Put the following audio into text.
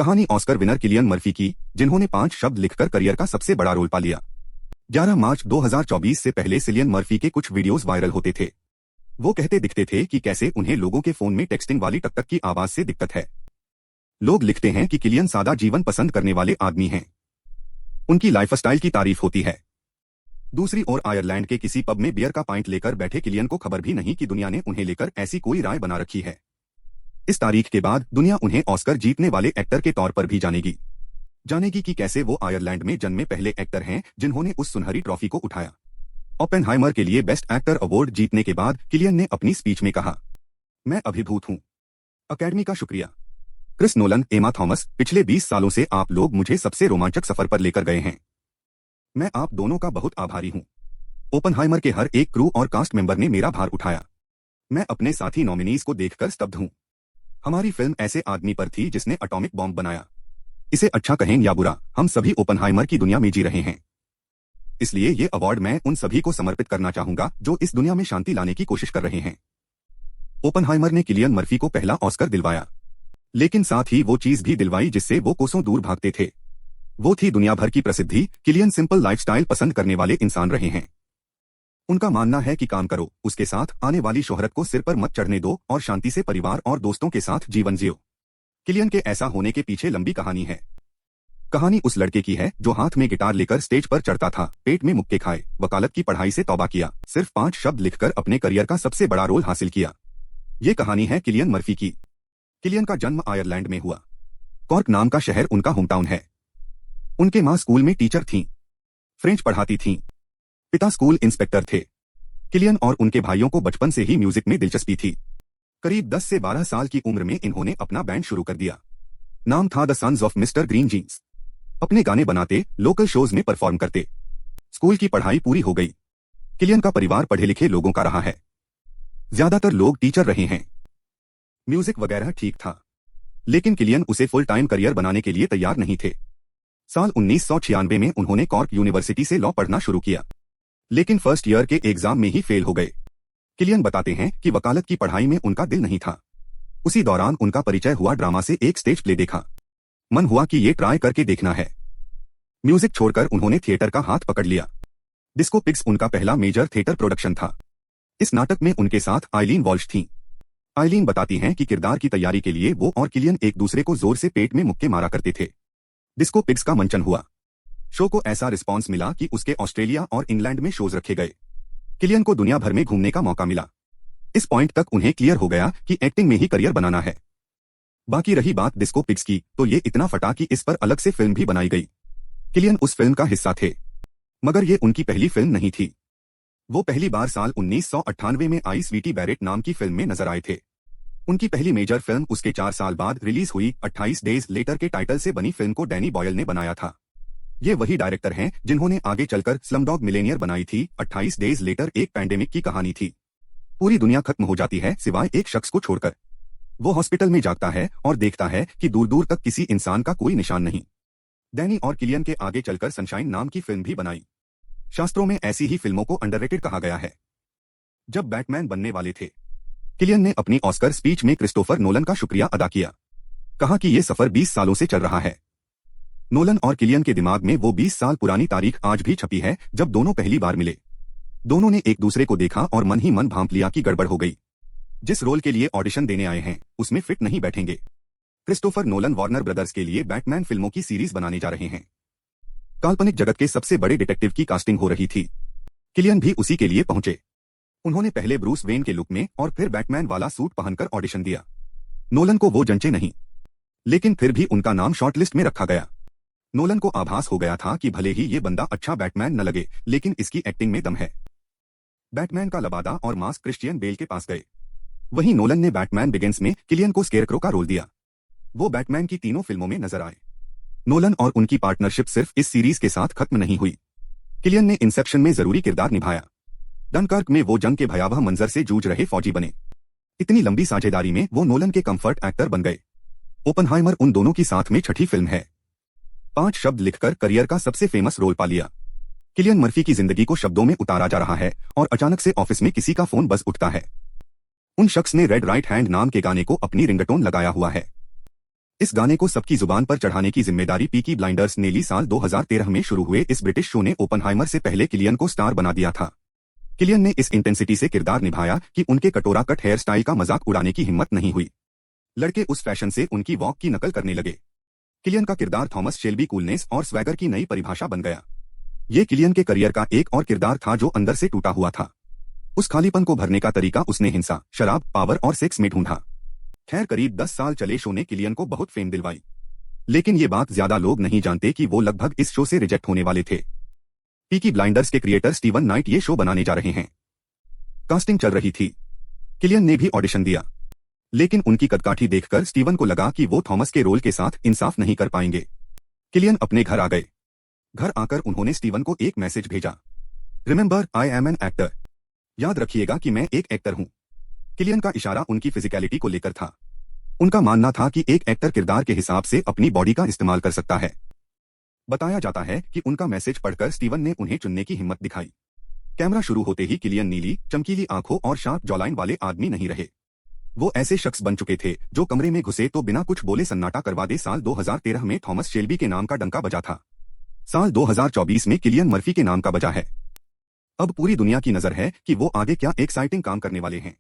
कहानी Oscar winner Cillian Murphy की, जिन्होंने 5 शब्द लिखकर करियर का सबसे बड़ा रोल पा लिया। 11 मार्च 2024 से पहले किलियन मर्फी के कुछ वीडियोस वायरल होते थे। वो कहते दिखते थे कि कैसे उन्हें लोगों के फोन में टेक्सटिंग वाली टक-टक की आवाज से दिक्कत है। लोग लिखते हैं कि किलियन सादा जीवन पसंद करने वाले आदमी हैं। उनकी लाइफस्टाइल की तारीफ होती है। दूसरी ओर आयरलैंड के किसी पब में बियर का पाइंट लेकर बैठे किलियन को खबर भी नहीं कि दुनिया ने उन्हें लेकर ऐसी कोई राय बना रखी है। इस तारीख के बाद दुनिया उन्हें ऑस्कर जीतने वाले एक्टर के तौर पर भी जानेगी कि कैसे वो आयरलैंड में जन्मे पहले एक्टर हैं जिन्होंने उस सुनहरी ट्रॉफी को उठाया। ओपेनहाइमर के लिए बेस्ट एक्टर अवार्ड जीतने के बाद किलियन ने अपनी स्पीच में कहा, मैं अभिभूत हूं। अकेडमी का शुक्रिया। क्रिस नोलन, एमा थॉमस, पिछले 20 सालों से आप लोग मुझे सबसे रोमांचक सफर पर लेकर गए हैं। मैं आप दोनों का बहुत आभारी हूं। ओपेनहाइमर के हर एक क्रू और कास्ट मेंबर ने मेरा भार उठाया। मैं अपने साथी नॉमिनीज को देखकर स्तब्ध हूं। हमारी फिल्म ऐसे आदमी पर थी जिसने एटॉमिक बॉम्ब बनाया। इसे अच्छा कहें या बुरा, हम सभी ओपेनहाइमर की दुनिया में जी रहे हैं। इसलिए ये अवार्ड मैं उन सभी को समर्पित करना चाहूंगा जो इस दुनिया में शांति लाने की कोशिश कर रहे हैं। ओपेनहाइमर ने किलियन मर्फी को पहला ऑस्कर दिलवाया, लेकिन साथ ही वो चीज भी दिलवाई जिससे वो कोसों दूर भागते थे। वो थी दुनिया भर की प्रसिद्धि। किलियन सिंपल लाइफस्टाइल पसंद करने वाले इंसान रहे हैं। उनका मानना है कि काम करो, उसके साथ आने वाली शोहरत को सिर पर मत चढ़ने दो और शांति से परिवार और दोस्तों के साथ जीवन जियो। किलियन के ऐसा होने के पीछे लंबी कहानी है। कहानी उस लड़के की है जो हाथ में गिटार लेकर स्टेज पर चढ़ता था, पेट में मुक्के खाए, वकालत की पढ़ाई से तौबा किया, सिर्फ 5 शब्द लिखकर अपने करियर का सबसे बड़ा रोल हासिल किया। ये कहानी है किलियन मर्फी की। किलियन का जन्म आयरलैंड में हुआ। कॉर्क नाम का शहर उनका होमटाउन है। उनके मां स्कूल में टीचर थीं, फ्रेंच पढ़ाती थीं। पिता स्कूल इंस्पेक्टर थे। किलियन और उनके भाइयों को बचपन से ही म्यूजिक में दिलचस्पी थी। करीब 10 से 12 साल की उम्र में इन्होंने अपना बैंड शुरू कर दिया। नाम था the Sons of Mister Green Genes. अपने गाने बनाते, लोकल शोज में परफॉर्म करते। स्कूल की पढ़ाई पूरी हो गई। किलियन का परिवार पढ़े लिखे लोगों का रहा है। ज्यादातर लोग टीचर रहे हैं। म्यूजिक वगैरह ठीक था, लेकिन किलियन उसे फुल टाइम करियर बनाने के लिए तैयार नहीं थे। साल 1996 में उन्होंने कॉर्क यूनिवर्सिटी से लॉ पढ़ना शुरू किया, लेकिन फर्स्ट ईयर के एग्जाम में ही फेल हो गए। किलियन बताते हैं कि वकालत की पढ़ाई में उनका दिल नहीं था। उसी दौरान उनका परिचय हुआ ड्रामा से। एक स्टेज प्ले देखा, मन हुआ कि ये ट्राई करके देखना है। म्यूजिक छोड़कर उन्होंने थिएटर का हाथ पकड़ लिया। डिस्को पिग्स उनका पहला मेजर थिएटर प्रोडक्शन था। इस नाटक में उनके साथ आइलीन वॉल्श थीं। आइलीन बताती हैं कि किरदार की तैयारी के लिए वो और किलियन एक दूसरे को जोर से पेट में मुक्के मारा करते थे। डिस्को पिग्स का मंचन हुआ। शो को ऐसा रिस्पांस मिला कि उसके ऑस्ट्रेलिया और इंग्लैंड में शोज रखे गए। किलियन को दुनिया भर में घूमने का मौका मिला। इस पॉइंट तक उन्हें क्लियर हो गया कि एक्टिंग में ही करियर बनाना है। बाकी रही बात डिस्को पिग्स की, तो ये इतना फटा कि इस पर अलग से फिल्म भी बनाई गई। किलियन उस फिल्म का हिस्सा थे, मगर ये उनकी पहली फिल्म नहीं थी। वो पहली बार साल 1998 में आई स्वीटी बैरेट नाम की फिल्म में नजर आए थे। उनकी पहली मेजर फिल्म उसके 4 साल बाद रिलीज हुई 28 डेज लेटर के टाइटल से बनी फिल्म को डैनी बॉयल ने बनाया था। ये वही डायरेक्टर हैं जिन्होंने आगे चलकर स्लमडॉग मिलेनियर बनाई थी। 28 डेज लेटर एक पैंडेमिक की कहानी थी। पूरी दुनिया खत्म हो जाती है सिवाय एक शख्स को छोड़कर। वो हॉस्पिटल में जागता है और देखता है कि दूर दूर तक किसी इंसान का कोई निशान नहीं। डैनी और किलियन के आगे चलकर सनशाइन नाम की फिल्म भी बनाई। शास्त्रों में ऐसी ही फिल्मों को अंडररेटेड कहा गया है। जब बैटमैन बनने वाले थे, किलियन ने अपनी ऑस्कर स्पीच में क्रिस्टोफर नोलन का शुक्रिया अदा किया। कहा कि ये सफर 20 सालों से चल रहा है। नोलन और किलियन के दिमाग में वो 20 साल पुरानी तारीख आज भी छपी है जब दोनों पहली बार मिले। दोनों ने एक दूसरे को देखा और मन ही मन भांप लिया कि गड़बड़ हो गई। जिस रोल के लिए ऑडिशन देने आए हैं उसमें फिट नहीं बैठेंगे। क्रिस्टोफर नोलन वार्नर ब्रदर्स के लिए बैटमैन फिल्मों की सीरीज बनाने जा रहे हैं। काल्पनिक जगत के सबसे बड़े डिटेक्टिव की कास्टिंग हो रही थी। किलियन भी उसी के लिए पहुंचे। उन्होंने पहले ब्रूस वेन के लुक में और फिर बैटमैन वाला सूट पहनकर ऑडिशन दिया। नोलन को वो जंचे नहीं, लेकिन फिर भी उनका नाम शॉर्टलिस्ट में रखा गया। नोलन को आभास हो गया था कि भले ही ये बंदा अच्छा बैटमैन न लगे, लेकिन इसकी एक्टिंग में दम है। बैटमैन का लबादा और मास्क क्रिश्चियन बेल के पास गए। वहीं नोलन ने बैटमैन बिगिंस में किलियन को स्केरक्रो का रोल दिया। वो बैटमैन की तीनों फिल्मों में नजर आए। नोलन और उनकी पार्टनरशिप सिर्फ इस सीरीज के साथ खत्म नहीं हुई। किलियन ने इंसेप्शन में जरूरी किरदार निभाया। डनकर्क में वो जंग के भयावह मंजर से जूझ रहे फौजी बने। इतनी लंबी साझेदारी में वो नोलन के कंफर्ट एक्टर बन गए। ओपेनहाइमर उन दोनों की साथ में छठी फिल्म है। 5 शब्द लिखकर करियर का सबसे फेमस रोल पा लिया। किलियन मर्फी की जिंदगी को शब्दों में उतारा जा रहा है और अचानक से ऑफिस में किसी का फोन बज उठता है। उन शख्स ने रेड राइट हैंड नाम के गाने को अपनी रिंगटोन लगाया हुआ है। इस गाने को सबकी जुबान पर चढ़ाने की जिम्मेदारी पीकी ब्लाइंडर्स ने ली। साल 2013 में शुरू हुए इस ब्रिटिश शो ने ओपनहाइमर से पहले किलियन को स्टार बना दिया था। किलियन ने इस इंटेंसिटी से किरदार निभाया कि उनके कटोरा कट हेयर स्टाइल का मजाक उड़ाने की हिम्मत नहीं हुई। लड़के उस फैशन से उनकी वॉक की नकल करने लगे। किलियन का किरदार थॉमस शेल्बी कूलनेस और स्वैगर की नई परिभाषा बन गया। ये किलियन के करियर का एक और किरदार था जो अंदर से टूटा हुआ था। उस खालीपन को भरने का तरीका उसने हिंसा, शराब, पावर और सेक्स में ढूंढा। खैर, करीब 10 साल चले शो ने किलियन को बहुत फेम दिलवाई, लेकिन ये बात ज्यादा लोग नहीं जानते कि वो लगभग इस शो से रिजेक्ट होने वाले थे। पीकी ब्लाइंडर्स के क्रिएटर स्टीवन नाइट ये शो बनाने जा रहे हैं। कास्टिंग चल रही थी। किलियन ने भी ऑडिशन दिया, लेकिन उनकी कदकाठी देखकर स्टीवन को लगा कि वो थॉमस के रोल के साथ इंसाफ नहीं कर पाएंगे। किलियन अपने घर आ गए। घर आकर उन्होंने स्टीवन को एक मैसेज भेजा, remember I am an actor. याद रखिएगा कि मैं एक एक्टर हूं। किलियन का इशारा उनकी फिजिकलिटी को लेकर था। उनका मानना था कि एक एक्टर किरदार के हिसाब से अपनी बॉडी का इस्तेमाल कर सकता है। बताया जाता है कि उनका मैसेज पढ़कर स्टीवन ने उन्हें चुनने की हिम्मत दिखाई। कैमरा शुरू होते ही किलियन नीली, चमकीली आंखों और शार्प जॉलाइन वाले आदमी नहीं रहे। वो ऐसे शख्स बन चुके थे जो कमरे में घुसे तो बिना कुछ बोले सन्नाटा करवा दे। साल 2013 में थॉमस शेल्बी के नाम का डंका बजा था। साल 2024 में किलियन मर्फी के नाम का बजा है। अब पूरी दुनिया की नजर है कि वो आगे क्या एक्साइटिंग काम करने वाले हैं।